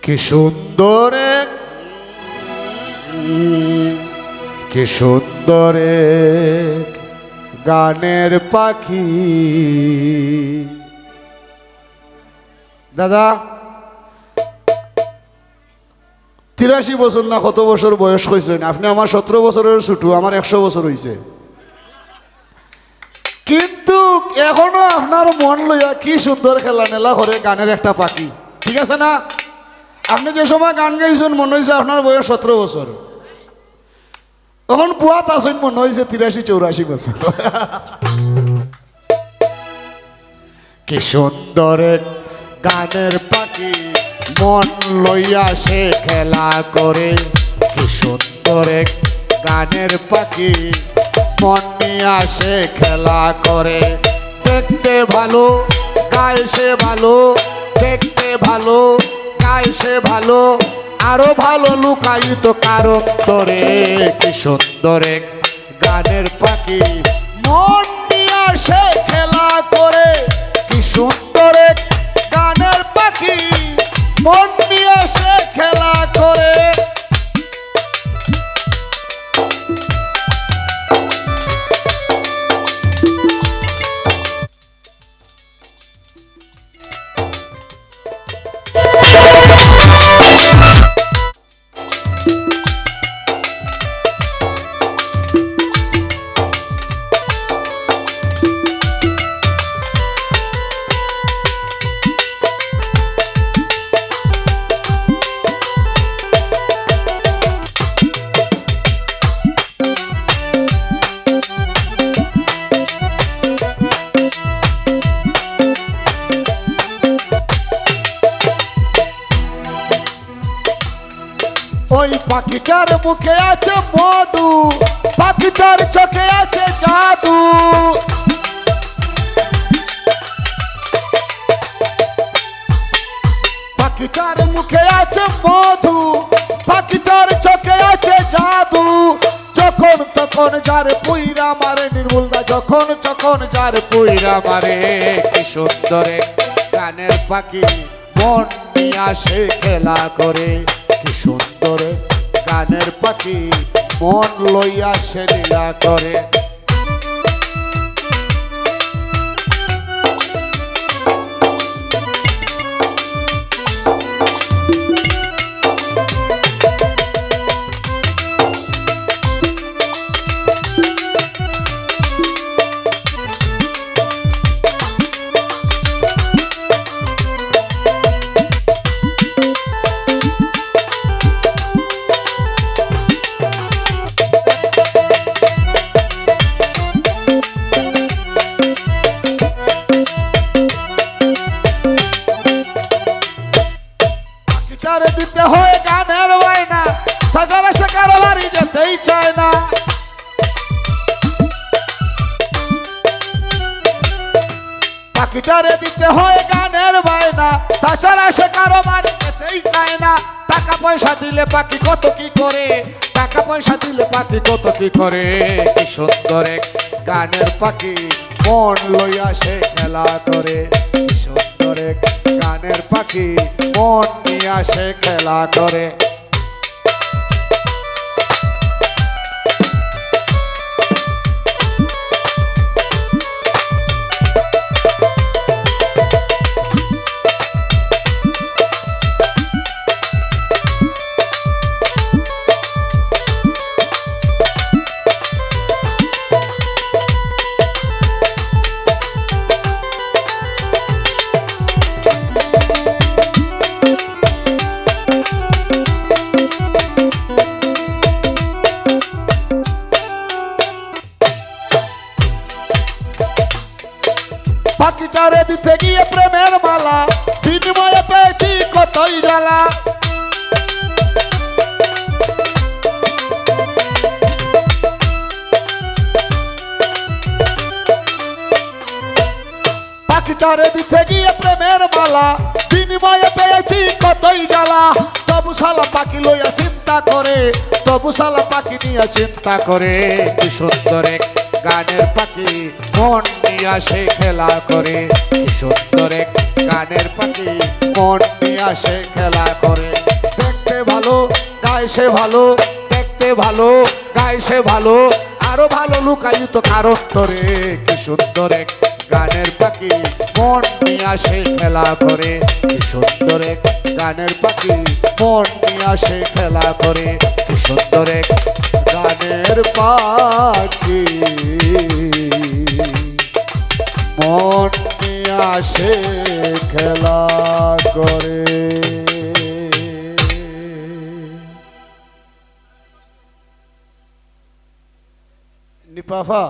কি সুন্দর এক গানের পাখি। দাদা 83 বছর না কত বছর বয়স হয়েছেন আপনি? আমার 17 বছরের ছোট, আমার 100 বছর হয়েছে, কিন্তু এখনো আপনার মন লইয়া কি সুন্দর খেলা নেলা করে গানের একটা পাখি। ঠিক আছে না? আপনি যে সময় গান গাইছেন মনে হয়েছে আপনার বয়স 17 বছর, তখন বুয়াত আছেন মনে হয়েছে 83-84 বছর। কি সুন্দর এক গানের পাখি মন লইয়া সে খেলা করে। কি সুন্দর এক গানের পাখি মন নিয়া সে খেলা করে। দেখতে ভালো গায় সে ভালো, দেখতে ভালো গায় সে ভালো, আরো ভালো লুকায়িত কারণ ধরে। কি সুন্দর এক গানের পাখি মন নিয়া সে খেলা করে। কি সুন্দর এক গানের পাখি মন নিয়ে সে খেলা করে। ওই পাখিটার মুখে আছে মধু, পাখিটার চোখে আছে জাদু। পাখিটার মুখে আছে মধু, পাখিটার চোখে আছে জাদু। যখন তখন যার পুইরা মারে নির্মূলদা, যখন তখন যার পুইরা মারে। কি সুন্দর গানের পাখি মন নিয়া সে খেলা করে। কি সুন্দর গানের পাখি মন লইয়া সে লীলা করে। দিতে হয় গানের বায়না, তাছাড়া সে কারো বাড়ি যেতেই চায় না। পাখিটারে দিতে হয় গানের বায়না, তাছাড়া সে কারো বাড়ি যেতেই চায় না। টাকা পয়সা দিলে পাখি কত কি করে, টাকা পয়সা দিলে পাখি কত কি করে। কি সুন্দর এক গানের পাখি মন লইয়া সে খেলা করে। কি সুন্দর এক গানের পাখি মন নিয়া সে খেলা করে। পাখিটারে দিতে গিয়ে প্রেমের মালা, বিনিময়ে পেয়েছি কতই জ্বালা। পাখিটারে দিতে গিয়ে প্রেমের মালা, বিনিময়ে পেয়েছি কতই জ্বালা। তবু শালা পাখি লইয়া চিন্তা করে, তবু শালা পাখি নিয়ে চিন্তা করে। কি সুন্দর এক গানের পাখি মন নিয়ে আসে খেলা করে কি সুন্দর এক গানের পাখি মন নিয়ে আসে খেলা করে দেখতে ভালো গায় সে ভালো দেখতে ভালো গায় সে ভালো আরো ভালো লুকায়িত কারণ তোরে কি সুন্দর এক গানের পাখি মন নিয়ে আসে খেলা করে কি সুন্দর এক গানের পাখি মন নিয়ে আসে খেলা করে কি সুন্দর এক গানের পাখি মন নিয়ে আসে খেলা করে। নিপাফা